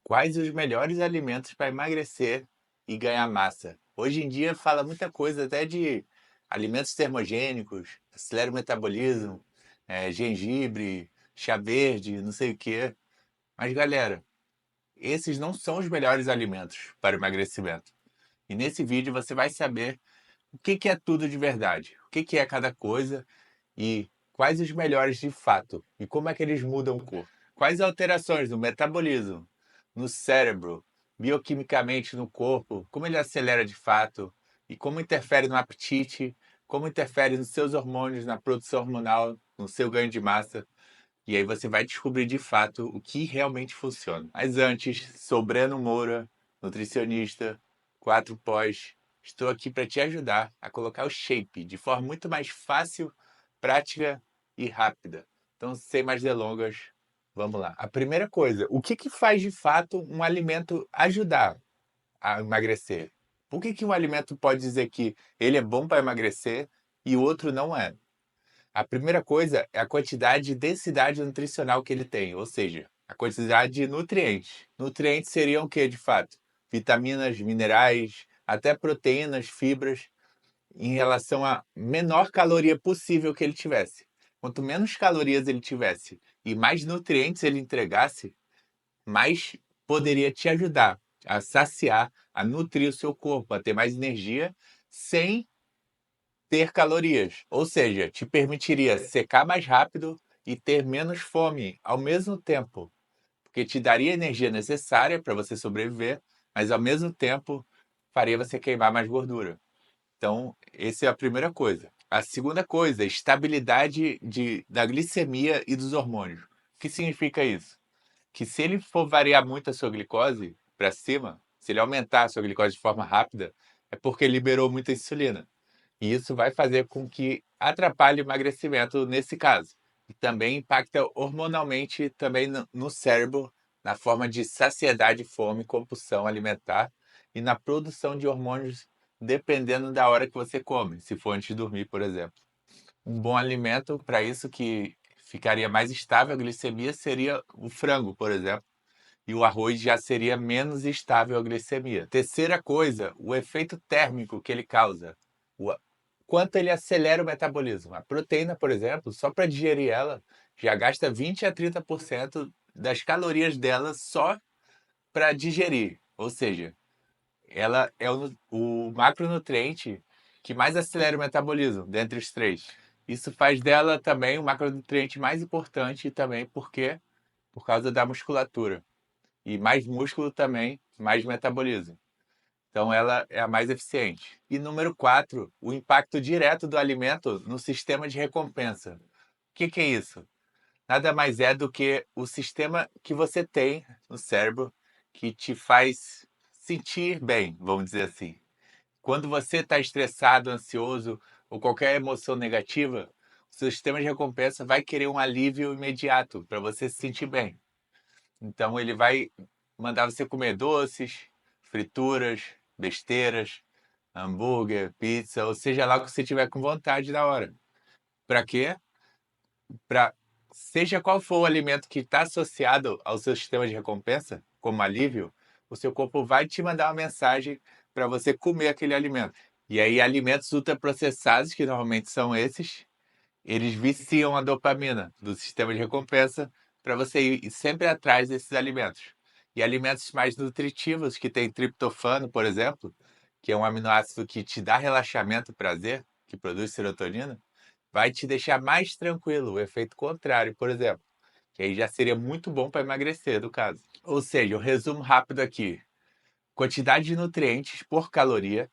Quais os melhores alimentos para emagrecer e ganhar massa? Hoje em dia fala muita coisa até de alimentos termogênicos, acelera o metabolismo, gengibre, chá verde, não sei o quê. Mas galera, esses não são os melhores alimentos para emagrecimento. E nesse vídeo você vai saber o que que é tudo de verdade, o que que é cada coisa e quais os melhores de fato e como é que eles mudam o corpo. Quais alterações no metabolismo, no cérebro, bioquimicamente no corpo, como ele acelera de fato e como interfere no apetite, como interfere nos seus hormônios, na produção hormonal, no seu ganho de massa. E aí você vai descobrir de fato o que realmente funciona. Mas antes, sou Breno Moura, nutricionista, 4 pós. Estou aqui para te ajudar a colocar o shape de forma muito mais fácil, prática e rápida. Então, sem mais delongas, vamos lá. A primeira coisa, o que que faz de fato um alimento ajudar a emagrecer? Por que que um alimento pode dizer que ele é bom para emagrecer e o outro não é? A primeira coisa é a quantidade e densidade nutricional que ele tem, ou seja, a quantidade de nutrientes. Nutrientes seriam o que, de fato? Vitaminas, minerais, até proteínas, fibras, em relação à menor caloria possível que ele tivesse. Quanto menos calorias ele tivesse e mais nutrientes ele entregasse, mais poderia te ajudar a saciar, a nutrir o seu corpo, a ter mais energia, sem ter calorias, ou seja, te permitiria secar mais rápido e ter menos fome ao mesmo tempo, porque te daria a energia necessária para você sobreviver, mas ao mesmo tempo faria você queimar mais gordura. Então, essa é a primeira coisa. A segunda coisa, estabilidade da glicemia e dos hormônios. O que significa isso? Que se ele for variar muito a sua glicose para cima, se ele aumentar a sua glicose de forma rápida, é porque liberou muita insulina. E isso vai fazer com que atrapalhe o emagrecimento nesse caso. E também impacta hormonalmente também no cérebro, na forma de saciedade, fome, compulsão alimentar e na produção de hormônios, dependendo da hora que você come, se for antes de dormir, por exemplo. Um bom alimento para isso que ficaria mais estável a glicemia seria o frango, por exemplo, e o arroz já seria menos estável a glicemia. Terceira coisa, o efeito térmico que ele causa. O quanto ele acelera o metabolismo. A proteína, por exemplo, só para digerir ela, já gasta 20 a 30% das calorias dela só para digerir. Ou seja, ela é o macronutriente que mais acelera o metabolismo dentre os três. Isso faz dela também o macronutriente mais importante também porque por causa da musculatura. E mais músculo também, mais metabolismo. Então ela é a mais eficiente. E número 4, o impacto direto do alimento no sistema de recompensa. O que que é isso? Nada mais é do que o sistema que você tem no cérebro que te faz sentir bem, vamos dizer assim. Quando você está estressado, ansioso ou qualquer emoção negativa, o seu sistema de recompensa vai querer um alívio imediato para você se sentir bem. Então ele vai mandar você comer doces, frituras, besteiras, hambúrguer, pizza, ou seja lá o que você tiver com vontade na hora. Para quê? Para seja qual for o alimento que está associado ao seu sistema de recompensa, como alívio, o seu corpo vai te mandar uma mensagem para você comer aquele alimento. E aí alimentos ultraprocessados, que normalmente são esses, eles viciam a dopamina do sistema de recompensa para você ir sempre atrás desses alimentos. E alimentos mais nutritivos, que tem triptofano, por exemplo, que é um aminoácido que te dá relaxamento e prazer, que produz serotonina, vai te deixar mais tranquilo, o efeito contrário, por exemplo, que aí já seria muito bom para emagrecer, no caso. Ou seja, um resumo rápido aqui: quantidade de nutrientes por caloria,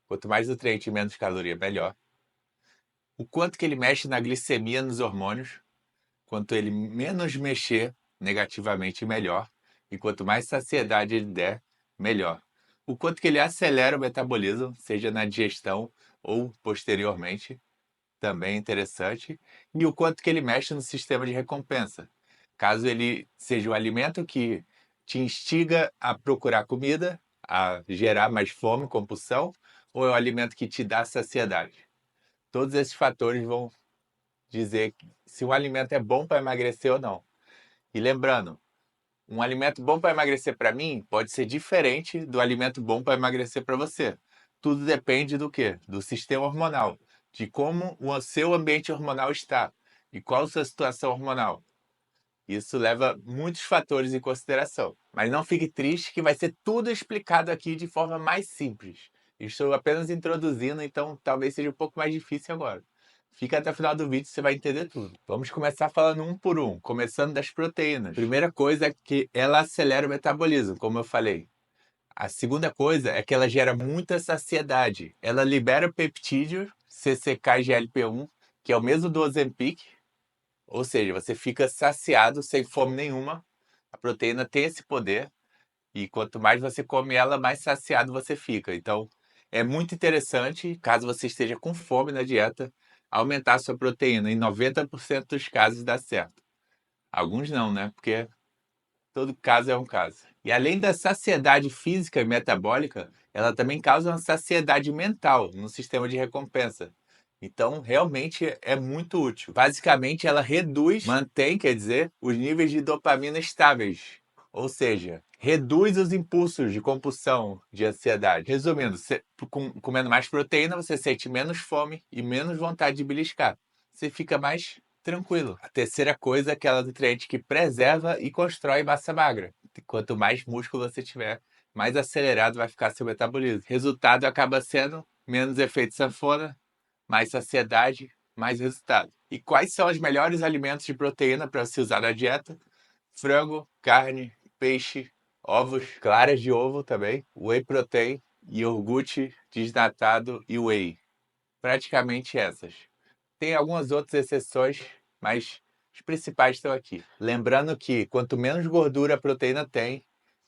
quanto mais nutriente e menos caloria, melhor. O quanto que ele mexe na glicemia, nos hormônios, quanto ele menos mexer negativamente, melhor. E quanto mais saciedade ele der, melhor. O quanto que ele acelera o metabolismo, seja na digestão ou posteriormente, também é interessante. E o quanto que ele mexe no sistema de recompensa. Caso ele seja um alimento que te instiga a procurar comida, a gerar mais fome, compulsão, ou é um alimento que te dá saciedade. Todos esses fatores vão dizer se o alimento é bom para emagrecer ou não. E lembrando, Um alimento bom para emagrecer para mim pode ser diferente do alimento bom para emagrecer para você. Tudo depende do quê? Do sistema hormonal, de como o seu ambiente hormonal está e qual a sua situação hormonal. Isso leva muitos fatores em consideração. Mas não fique triste que vai ser tudo explicado aqui de forma mais simples. Estou apenas introduzindo, então talvez seja um pouco mais difícil agora. Fica até o final do vídeo, você vai entender tudo. Vamos começar falando um por um, começando das proteínas. Primeira coisa é que ela acelera o metabolismo, como eu falei. A segunda coisa é que ela gera muita saciedade. Ela libera peptídeo, CCK e GLP-1, que é o mesmo do Ozempic, ou seja, você fica saciado, sem fome nenhuma. A proteína tem esse poder e quanto mais você come ela, mais saciado você fica. Então, é muito interessante, caso você esteja com fome na dieta, aumentar a sua proteína. Em 90% dos casos dá certo. Alguns não, né? Porque todo caso é um caso. E além da saciedade física e metabólica, ela também causa uma saciedade mental no sistema de recompensa. Então, realmente é muito útil. Basicamente, ela reduz, mantém, quer dizer, os níveis de dopamina estáveis. Ou seja, reduz os impulsos de compulsão, de ansiedade. Resumindo, comendo mais proteína, você sente menos fome e menos vontade de beliscar. Você fica mais tranquilo. A terceira coisa é aquela nutriente que preserva e constrói massa magra. Quanto mais músculo você tiver, mais acelerado vai ficar seu metabolismo. Resultado acaba sendo menos efeito sanfona, mais saciedade, mais resultado. E quais são os melhores alimentos de proteína para se usar na dieta? Frango, carne, peixe, ovos, claras de ovo também, whey protein, iogurte desnatado e whey. Praticamente essas. Tem algumas outras exceções, mas os principais estão aqui. Lembrando que quanto menos gordura a proteína tem,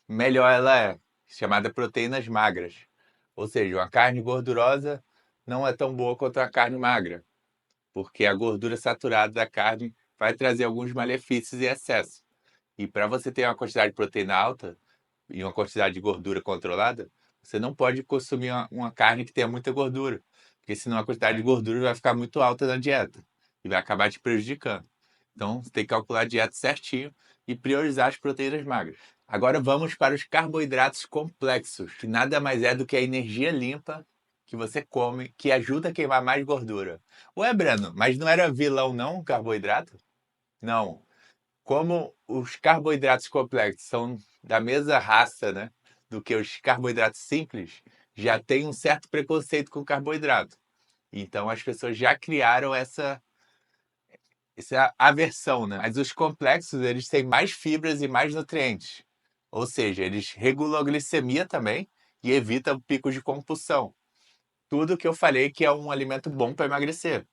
melhor ela é, chamada proteínas magras. Ou seja, uma carne gordurosa não é tão boa quanto a carne magra, porque a gordura saturada da carne vai trazer alguns malefícios e excesso. E para você ter uma quantidade de proteína alta e uma quantidade de gordura controlada, você não pode consumir uma carne que tenha muita gordura, porque senão a quantidade de gordura vai ficar muito alta na dieta e vai acabar te prejudicando. Então, você tem que calcular a dieta certinho e priorizar as proteínas magras. Agora vamos para os carboidratos complexos, que nada mais é do que a energia limpa que você come, que ajuda a queimar mais gordura. Ué, Breno, mas não era vilão não o carboidrato? Não. Como os carboidratos complexos são da mesma raça, né, do que os carboidratos simples, já tem um certo preconceito com carboidrato. Então as pessoas já criaram essa aversão, né? Mas os complexos, eles têm mais fibras e mais nutrientes. Ou seja, eles regulam a glicemia também e evitam picos de compulsão. Tudo que eu falei que é um alimento bom para emagrecer.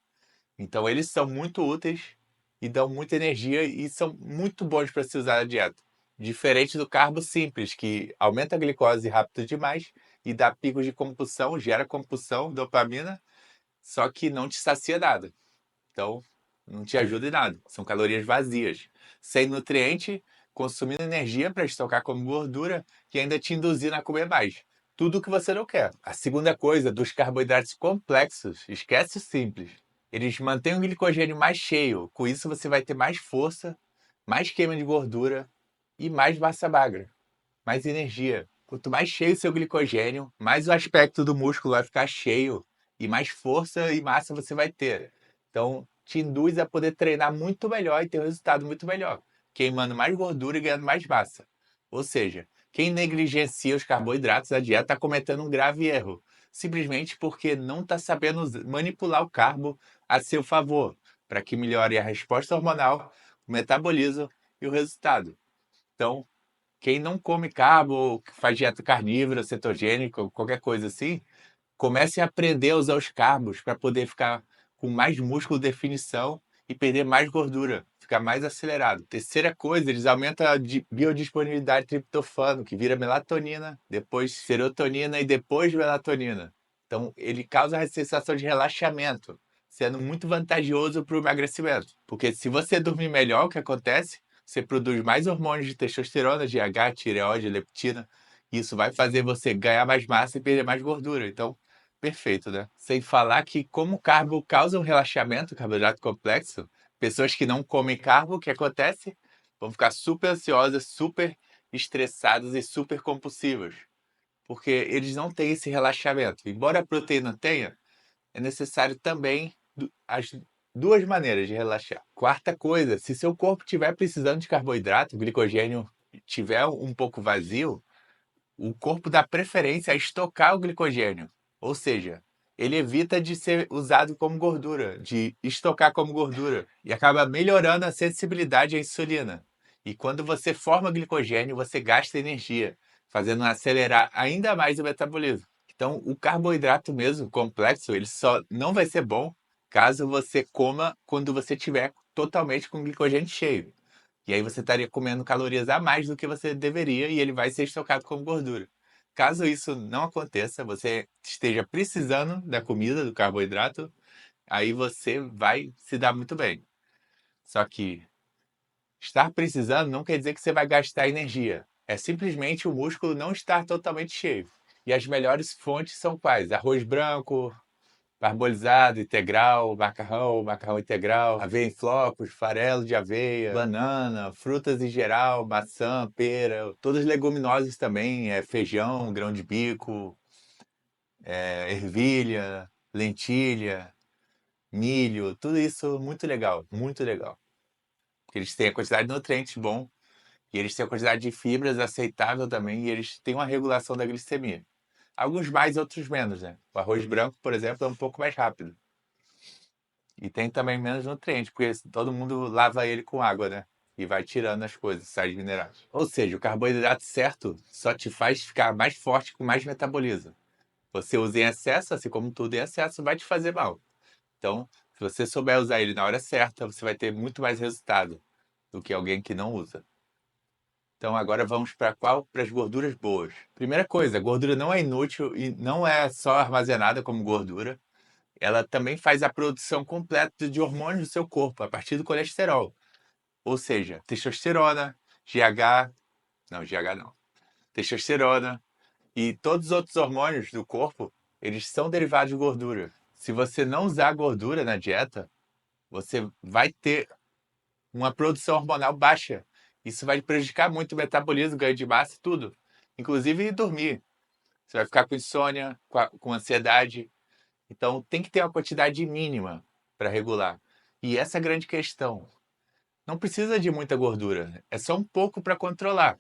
Então eles são muito úteis e dão muita energia e são muito bons para se usar na dieta. Diferente do carbo simples, que aumenta a glicose rápido demais e dá picos de compulsão, gera compulsão, dopamina, só que não te sacia nada. Então, não te ajuda em nada. São calorias vazias. Sem nutriente, consumindo energia para estocar como gordura e ainda te induzindo a comer mais. Tudo o que você não quer. A segunda coisa dos carboidratos complexos, esquece o simples. Eles mantêm o glicogênio mais cheio. Com isso, você vai ter mais força, mais queima de gordura e mais massa magra, mais energia. Quanto mais cheio o seu glicogênio, mais o aspecto do músculo vai ficar cheio e mais força e massa você vai ter. Então, te induz a poder treinar muito melhor e ter um resultado muito melhor, queimando mais gordura e ganhando mais massa. Ou seja, quem negligencia os carboidratos da dieta está cometendo um grave erro, simplesmente porque não está sabendo manipular o carbo a seu favor, para que melhore a resposta hormonal, o metabolismo e o resultado. Então, quem não come carbo, ou faz dieta carnívora, cetogênica, qualquer coisa assim, comece a aprender a usar os carbos para poder ficar com mais músculo, definição e perder mais gordura, ficar mais acelerado. Terceira coisa, eles aumentam a biodisponibilidade de triptofano, que vira melatonina, depois serotonina e depois melatonina. Então, ele causa a sensação de relaxamento, sendo muito vantajoso para o emagrecimento. Porque se você dormir melhor, o que acontece? Você produz mais hormônios de testosterona, GH, tireoide, leptina. Isso vai fazer você ganhar mais massa e perder mais gordura. Então, perfeito, né? Sem falar que como o carbo causa um relaxamento, carboidrato complexo, pessoas que não comem carbo, o que acontece? vão ficar super ansiosas, super estressadas e super compulsivas, porque eles não têm esse relaxamento. Embora a proteína tenha, é necessário também as duas maneiras de relaxar. Quarta coisa, se seu corpo estiver precisando de carboidrato, o glicogênio estiver um pouco vazio, o corpo dá preferência a estocar o glicogênio. Ou seja, ele evita de ser usado como gordura, de estocar como gordura, e acaba melhorando a sensibilidade à insulina. E quando você forma glicogênio, você gasta energia, fazendo acelerar ainda mais o metabolismo. Então, o carboidrato mesmo, complexo, ele só não vai ser bom caso você coma quando você tiver totalmente com o glicogênio cheio. E aí você estaria comendo calorias a mais do que você deveria e ele vai ser estocado como gordura. Caso isso não aconteça, você esteja precisando da comida, do carboidrato, aí você vai se dar muito bem. Só que estar precisando não quer dizer que você vai gastar energia. É simplesmente o músculo não estar totalmente cheio. E as melhores fontes são quais? Arroz branco, parbolizado, integral, macarrão, macarrão integral, aveia em flocos, farelo de aveia, banana, frutas em geral, maçã, pera, todas leguminosas também, feijão, grão de bico, ervilha, lentilha, milho, tudo isso muito legal, muito legal. Porque eles têm a quantidade de nutrientes bom e eles têm a quantidade de fibras aceitável também e eles têm uma regulação da glicemia. Alguns mais, outros menos, né? O arroz branco, por exemplo, é um pouco mais rápido. E tem também menos nutrientes, porque todo mundo lava ele com água, né? E vai tirando as coisas, sais minerais. Ou seja, o carboidrato certo só te faz ficar mais forte com mais metabolismo. Você usa em excesso, assim como tudo em excesso, vai te fazer mal. Então, se você souber usar ele na hora certa, você vai ter muito mais resultado do que alguém que não usa. Então, agora vamos para qual? Para as gorduras boas. Primeira coisa, a gordura não é inútil e não é só armazenada como gordura. Ela também faz a produção completa de hormônios do seu corpo, a partir do colesterol. Ou seja, testosterona, GH, não, GH não, testosterona e todos os outros hormônios do corpo, eles são derivados de gordura. Se você não usar gordura na dieta, você vai ter uma produção hormonal baixa. Isso vai prejudicar muito o metabolismo, ganho de massa e tudo. Inclusive dormir. Você vai ficar com insônia, com ansiedade. Então tem que ter uma quantidade mínima para regular. E essa é a grande questão. Não precisa de muita gordura, é só um pouco para controlar.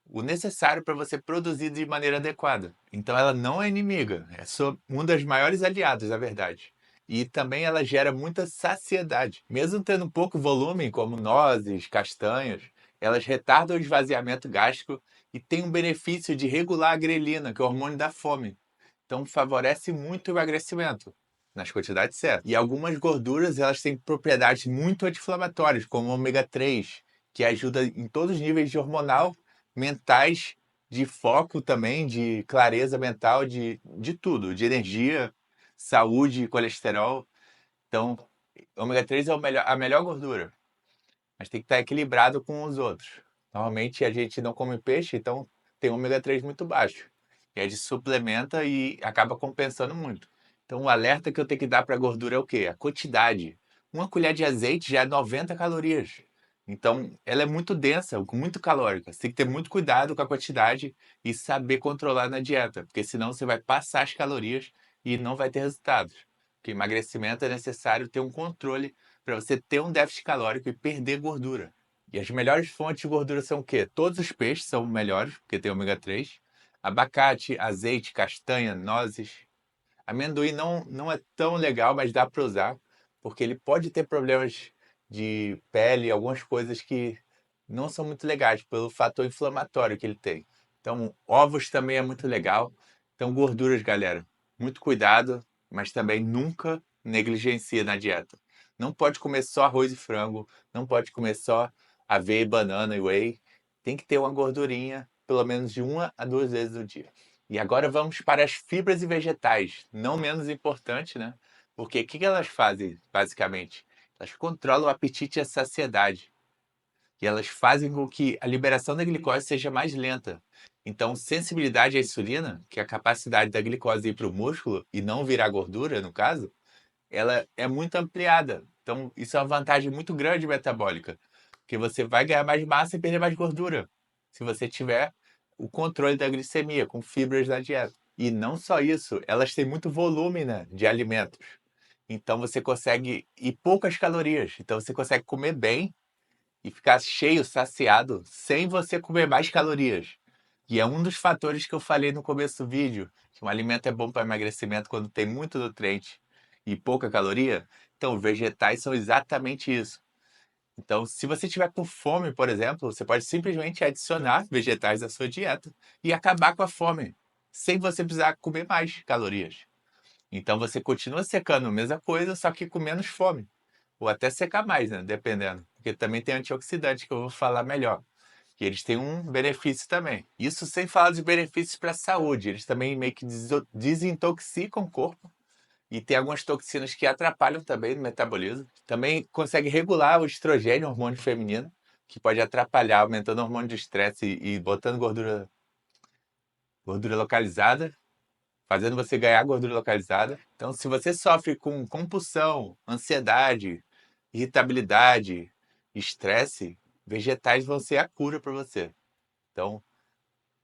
O necessário para você produzir de maneira adequada. Então ela não é inimiga, é só uma das maiores aliadas, na verdade. E também ela gera muita saciedade. Mesmo tendo pouco volume, como nozes, castanhas, elas retardam o esvaziamento gástrico e têm um benefício de regular a grelina, que é o hormônio da fome. Então favorece muito o emagrecimento nas quantidades certas. E algumas gorduras, elas têm propriedades muito anti-inflamatórias, como o ômega 3, que ajuda em todos os níveis de hormonal, mentais, de foco também, de clareza mental, de tudo, de energia, saúde, colesterol. Então, ômega 3 é a melhor gordura, mas tem que estar equilibrado com os outros. Normalmente a gente não come peixe, então tem ômega 3 muito baixo. E a gente suplementa e acaba compensando muito. Então o alerta que eu tenho que dar para a gordura é o quê? A quantidade. Uma colher de azeite já é 90 calorias. Então ela é muito densa, muito calórica. Você tem que ter muito cuidado com a quantidade e saber controlar na dieta, porque senão você vai passar as calorias e não vai ter resultados. Porque emagrecimento é necessário ter um controle para você ter um déficit calórico e perder gordura. E as melhores fontes de gordura são o quê? Todos os peixes são melhores, porque tem ômega 3. Abacate, azeite, castanha, nozes. Amendoim não é tão legal, mas dá para usar, porque ele pode ter problemas de pele, algumas coisas que não são muito legais, pelo fator inflamatório que ele tem. Então, ovos também é muito legal. Então, gorduras, galera, muito cuidado, mas também nunca negligencie na dieta. Não pode comer só arroz e frango, não pode comer só aveia, banana e whey. Tem que ter uma gordurinha, pelo menos de 1 a 2 vezes no dia. E agora vamos para as fibras e vegetais, não menos importante, né? Porque o que elas fazem, basicamente? Elas controlam o apetite e a saciedade. E elas fazem com que a liberação da glicose seja mais lenta. Então, sensibilidade à insulina, que é a capacidade da glicose ir para o músculo e não virar gordura, no caso, ela é muito ampliada. Então, isso é uma vantagem muito grande metabólica. porque você vai ganhar mais massa e perder mais gordura, se você tiver o controle da glicemia, com fibras na dieta. E não só isso, elas têm muito volume, né, de alimentos. Então você consegue, e poucas calorias, então você consegue comer bem e ficar cheio, saciado, sem você comer mais calorias. E é um dos fatores que eu falei no começo do vídeo, que um alimento é bom para emagrecimento quando tem muito nutriente e pouca caloria. Então, os vegetais são exatamente isso. Então, se você tiver com fome, por exemplo, você pode simplesmente adicionar vegetais à sua dieta e acabar com a fome, sem você precisar comer mais calorias. Então, você continua secando a mesma coisa, só que com menos fome. Ou até secar mais, né? Dependendo. Porque também tem antioxidante que eu vou falar melhor. Que eles têm um benefício também. Isso sem falar dos benefícios para a saúde. Eles também meio que desintoxicam o corpo. E tem algumas toxinas que atrapalham também no metabolismo. Também consegue regular o estrogênio, hormônio feminino, que pode atrapalhar, aumentando o hormônio de estresse e botando gordura localizada, fazendo você ganhar gordura localizada. Então, se você sofre com compulsão, ansiedade, irritabilidade, estresse, vegetais vão ser a cura para você. Então,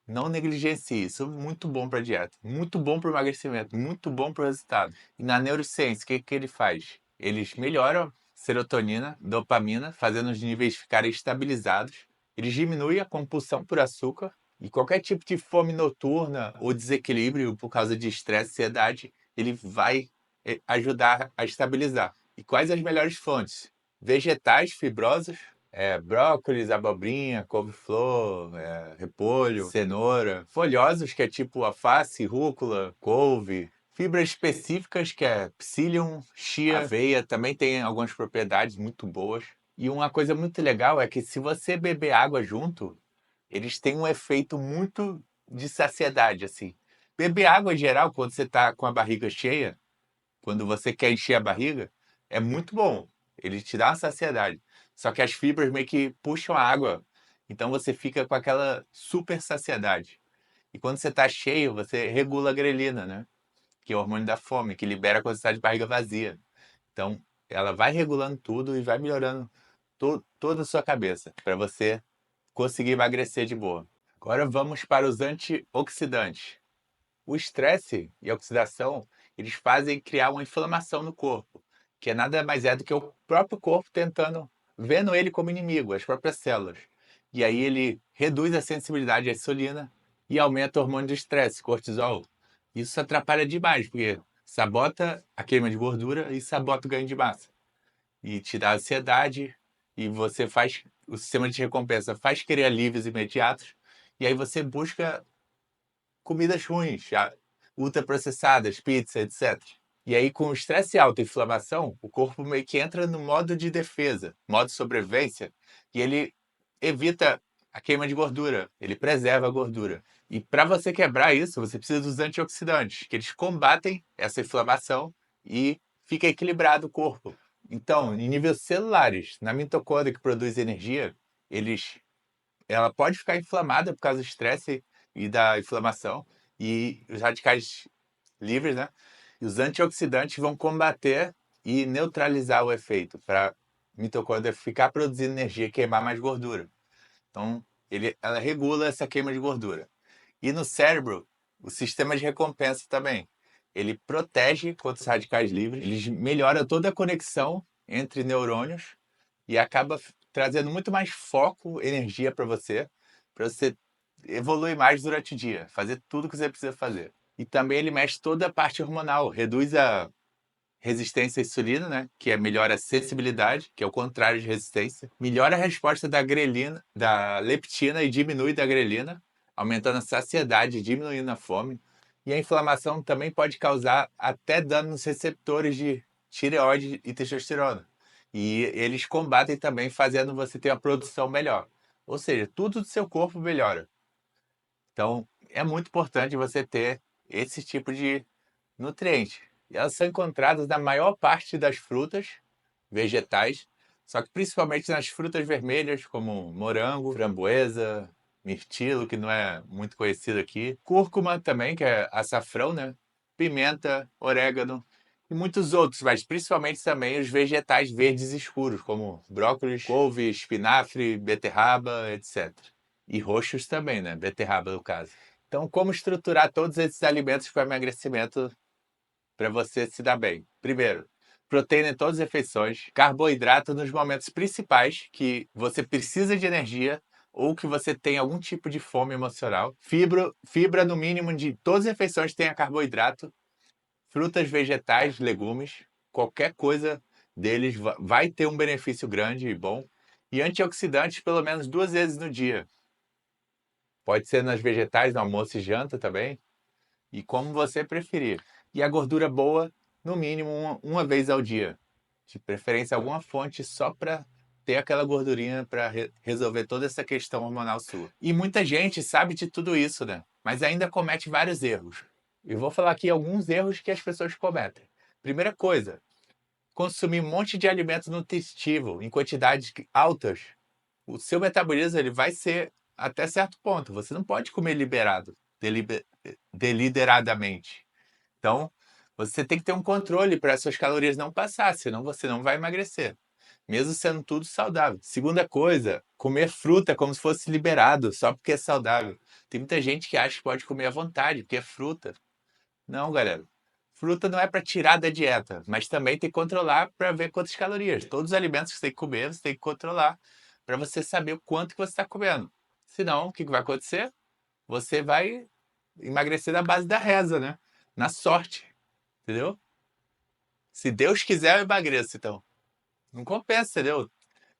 não negligencie isso. É muito bom para a dieta, muito bom para o emagrecimento, muito bom para o resultado. E na neurociência, o que, que ele faz? Eles melhoram serotonina, dopamina, fazendo os níveis ficarem estabilizados. Eles diminuem a compulsão por açúcar e qualquer tipo de fome noturna ou desequilíbrio por causa de estresse, ansiedade, ele vai ajudar a estabilizar. E quais as melhores fontes? Vegetais fibrosos, brócolis, abobrinha, couve-flor, repolho, cenoura. Folhosos, que é tipo alface, rúcula, couve. Fibras específicas, que é psyllium, chia, aveia, também tem algumas propriedades muito boas. E uma coisa muito legal é que se você beber água junto, eles têm um efeito muito de saciedade, assim. Beber água em geral, quando você está com a barriga cheia, quando você quer encher a barriga, é muito bom. Ele te dá uma saciedade. Só que as fibras meio que puxam a água. Então você fica com aquela super saciedade. E quando você está cheio, você regula a grelina, né? Que é o hormônio da fome, que libera quando você está de barriga vazia. Então, ela vai regulando tudo e vai melhorando toda a sua cabeça, para você conseguir emagrecer de boa. Agora vamos para os antioxidantes. O estresse e a oxidação, eles fazem criar uma inflamação no corpo, que é nada mais é do que o próprio corpo tentando, vendo ele como inimigo, as próprias células. E aí ele reduz a sensibilidade à insulina e aumenta o hormônio do estresse, cortisol. Isso atrapalha demais, porque sabota a queima de gordura e sabota o ganho de massa. E te dá ansiedade, e você faz, o sistema de recompensa faz querer alívios imediatos, e aí você busca comidas ruins, ultraprocessadas, pizza, etc. E aí, com o estresse alto e inflamação, o corpo meio que entra no modo de defesa, modo de sobrevivência, e ele evita a queima de gordura, ele preserva a gordura. E para você quebrar isso, você precisa dos antioxidantes, que eles combatem essa inflamação e fica equilibrado o corpo. Então, em níveis celulares, na mitocôndria que produz energia, ela pode ficar inflamada por causa do estresse e da inflamação, e os radicais livres, né? E os antioxidantes vão combater e neutralizar o efeito para a mitocôndria ficar produzindo energia e queimar mais gordura. Então, ela regula essa queima de gordura. E no cérebro, o sistema de recompensa também. Ele protege contra os radicais livres, ele melhora toda a conexão entre neurônios e acaba trazendo muito mais foco, energia para você evoluir mais durante o dia, fazer tudo que você precisa fazer. E também ele mexe toda a parte hormonal, reduz a resistência à insulina, né, que melhora a sensibilidade, que é o contrário de resistência, melhora a resposta da grelina, da leptina e diminui da grelina, aumentando a saciedade e diminuindo a fome. E a inflamação também pode causar até dano nos receptores de tireoide e testosterona. E eles combatem também fazendo você ter uma produção melhor. Ou seja, tudo do seu corpo melhora. Então, é muito importante você ter esse tipo de nutriente. E elas são encontradas na maior parte das frutas, vegetais, só que principalmente nas frutas vermelhas, como morango, framboesa, mirtilo, que não é muito conhecido aqui, cúrcuma também, que é açafrão, né? Pimenta, orégano. e muitos outros, mas principalmente também os vegetais verdes escuros, como brócolis, couve, espinafre, beterraba, etc. E roxos também, né? Beterraba, no caso. Então, como estruturar todos esses alimentos para emagrecimento para você se dar bem? Primeiro, proteína em todas as refeições, carboidrato nos momentos principais que você precisa de energia ou que você tem algum tipo de fome emocional. Fibra no mínimo de todas as refeições tenha carboidrato, frutas, vegetais, legumes, qualquer coisa deles vai ter um benefício grande e bom. E antioxidantes pelo menos 2 vezes no dia. Pode ser nas vegetais, no almoço e janta também, e como você preferir. E a gordura boa, no mínimo uma vez ao dia. De preferência alguma fonte só para ter aquela gordurinha para resolver toda essa questão hormonal sua. E muita gente sabe de tudo isso, né? Mas ainda comete vários erros. Eu vou falar aqui alguns erros que as pessoas cometem. Primeira coisa, consumir um monte de alimento nutritivo em quantidades altas. O seu metabolismo ele vai ser até certo ponto. Você não pode comer deliberadamente. Então, você tem que ter um controle para as suas calorias não passar, senão você não vai emagrecer, mesmo sendo tudo saudável. Segunda coisa, comer fruta como se fosse liberado, só porque é saudável. Tem muita gente que acha que pode comer à vontade, porque é fruta. Não, galera. Fruta não é para tirar da dieta, mas também tem que controlar para ver quantas calorias. Todos os alimentos que você tem que comer, você tem que controlar para você saber o quanto que você está comendo. Senão, o que vai acontecer? Você vai emagrecer na base da reza, né? Na sorte, entendeu? Se Deus quiser, eu emagreço, então. Não compensa, entendeu?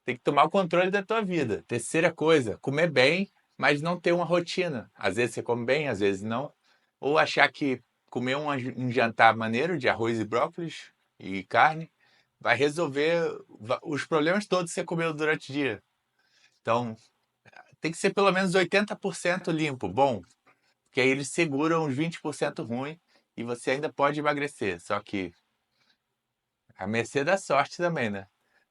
Tem que tomar o controle da tua vida. Terceira coisa, comer bem, mas não ter uma rotina. Às vezes você come bem, às vezes não. Ou achar que comer um jantar maneiro de arroz e brócolis e carne vai resolver os problemas todos que você comeu durante o dia. Então, tem que ser pelo menos 80% limpo, bom, porque aí eles seguram os 20% ruim e você ainda pode emagrecer. Só que a mercê da sorte também, né?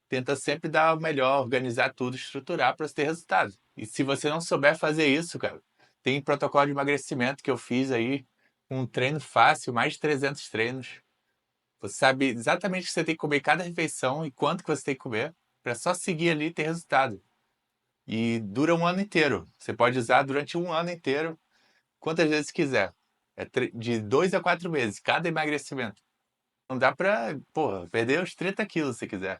Tenta sempre dar o melhor, organizar tudo, estruturar para você ter resultado. E se você não souber fazer isso, cara, tem protocolo de emagrecimento que eu fiz aí, um treino fácil, mais de 300 treinos. Você sabe exatamente o que você tem que comer em cada refeição e quanto que você tem que comer, para só seguir ali e ter resultado. E dura um ano inteiro. Você pode usar durante um ano inteiro, quantas vezes quiser. É de 2 a 4 meses, cada emagrecimento. Não dá para, porra, perder os 30 quilos se quiser.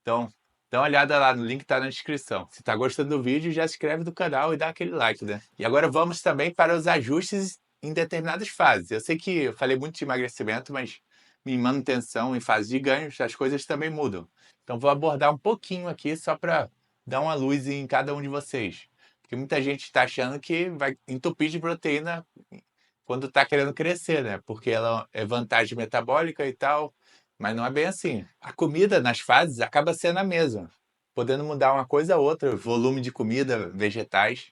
Então, dá uma olhada lá no link que tá na descrição. Se tá gostando do vídeo, já se inscreve no canal e dá aquele like, né? E agora vamos também para os ajustes em determinadas fases. Eu sei que eu falei muito de emagrecimento, mas em manutenção, em fase de ganhos, as coisas também mudam. Então vou abordar um pouquinho aqui só para dar uma luz em cada um de vocês. Porque muita gente está achando que vai entupir de proteína quando está querendo crescer, né? Porque ela é vantagem metabólica e tal, mas não é bem assim. A comida nas fases acaba sendo a mesma, podendo mudar uma coisa ou outra, volume de comida, vegetais,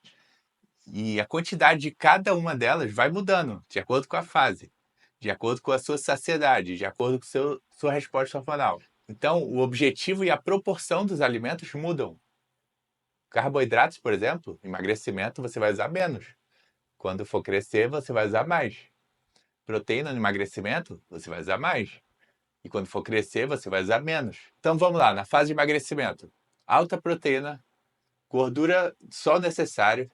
e a quantidade de cada uma delas vai mudando, de acordo com a fase, de acordo com a sua saciedade, de acordo com sua resposta hormonal. Então, o objetivo e a proporção dos alimentos mudam. Carboidratos, por exemplo, emagrecimento, você vai usar menos. Quando for crescer, você vai usar mais. Proteína no emagrecimento, você vai usar mais. E quando for crescer, você vai usar menos. Então vamos lá, na fase de emagrecimento. Alta proteína, gordura só o necessário,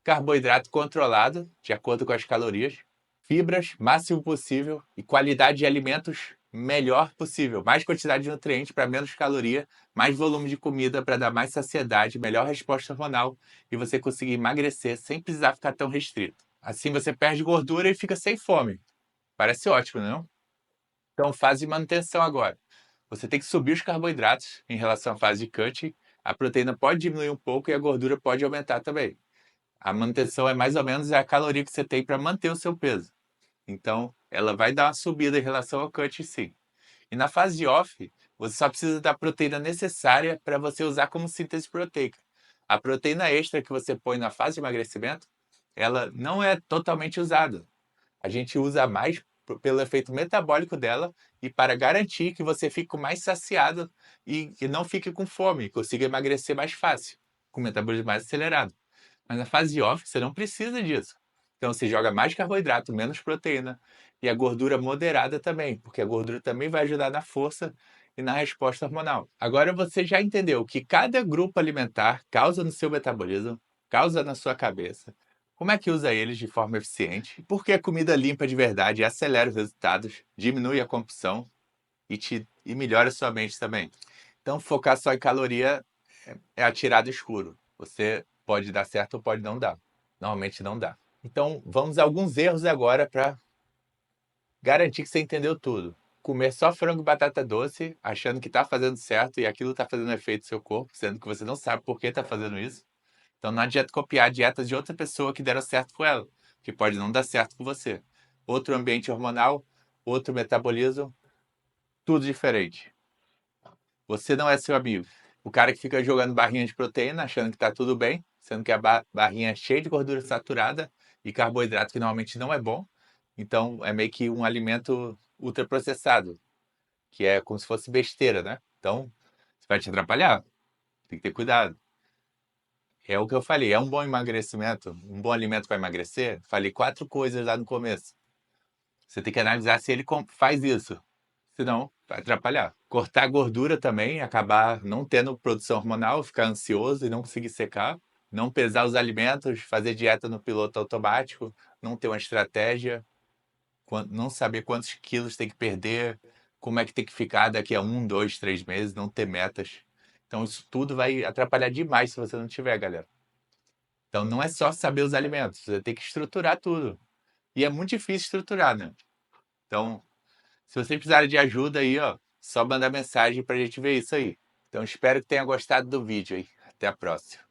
carboidrato controlado, de acordo com as calorias, fibras, máximo possível, e qualidade de alimentos melhor possível. Mais quantidade de nutrientes para menos caloria, mais volume de comida para dar mais saciedade, melhor resposta hormonal e você conseguir emagrecer sem precisar ficar tão restrito. Assim você perde gordura e fica sem fome. Parece ótimo, não? Então, fase de manutenção agora. Você tem que subir os carboidratos em relação à fase de cutting. A proteína pode diminuir um pouco e a gordura pode aumentar também. A manutenção é mais ou menos a caloria que você tem para manter o seu peso. Então, ela vai dar uma subida em relação ao cut, sim. E na fase de off, você só precisa da proteína necessária para você usar como síntese proteica. A proteína extra que você põe na fase de emagrecimento, ela não é totalmente usada. A gente usa mais pelo efeito metabólico dela e para garantir que você fique mais saciado e não fique com fome, consiga emagrecer mais fácil, com o metabolismo mais acelerado. Mas na fase off, você não precisa disso. Então você joga mais carboidrato, menos proteína. E a gordura moderada também, porque a gordura também vai ajudar na força e na resposta hormonal. Agora você já entendeu o que cada grupo alimentar causa no seu metabolismo, causa na sua cabeça, como é que usa eles de forma eficiente, por que a comida limpa de verdade acelera os resultados, diminui a compulsão e melhora a sua mente também. Então focar só em caloria é atirar do escuro. Você pode dar certo ou pode não dar. Normalmente não dá. Então, vamos a alguns erros agora para garantir que você entendeu tudo. Comer só frango e batata doce, achando que está fazendo certo e aquilo está fazendo efeito no seu corpo, sendo que você não sabe por que está fazendo isso. Então, não adianta copiar dietas de outra pessoa que deram certo com ela, que pode não dar certo com você. Outro ambiente hormonal, outro metabolismo, tudo diferente. Você não é seu amigo. O cara que fica jogando barrinha de proteína, achando que está tudo bem, sendo que a barrinha é cheia de gordura saturada e carboidrato que normalmente não é bom. Então é meio que um alimento ultraprocessado, que é como se fosse besteira, né? Então, isso vai te atrapalhar. Tem que ter cuidado. É o que eu falei, é um bom emagrecimento, um bom alimento para emagrecer. Falei 4 coisas lá no começo. Você tem que analisar se ele faz isso. Senão, vai atrapalhar. Cortar a gordura também, acabar não tendo produção hormonal, ficar ansioso e não conseguir secar. Não pesar os alimentos, fazer dieta no piloto automático, não ter uma estratégia, não saber quantos quilos tem que perder, como é que tem que ficar daqui a 1, 2, 3 meses, não ter metas. Então, isso tudo vai atrapalhar demais se você não tiver, galera. Então, não é só saber os alimentos, você tem que estruturar tudo. E é muito difícil estruturar, né? Então, se vocês precisarem de ajuda aí, ó, só mandar mensagem pra gente ver isso aí. Então espero que tenha gostado do vídeo aí. Até a próxima.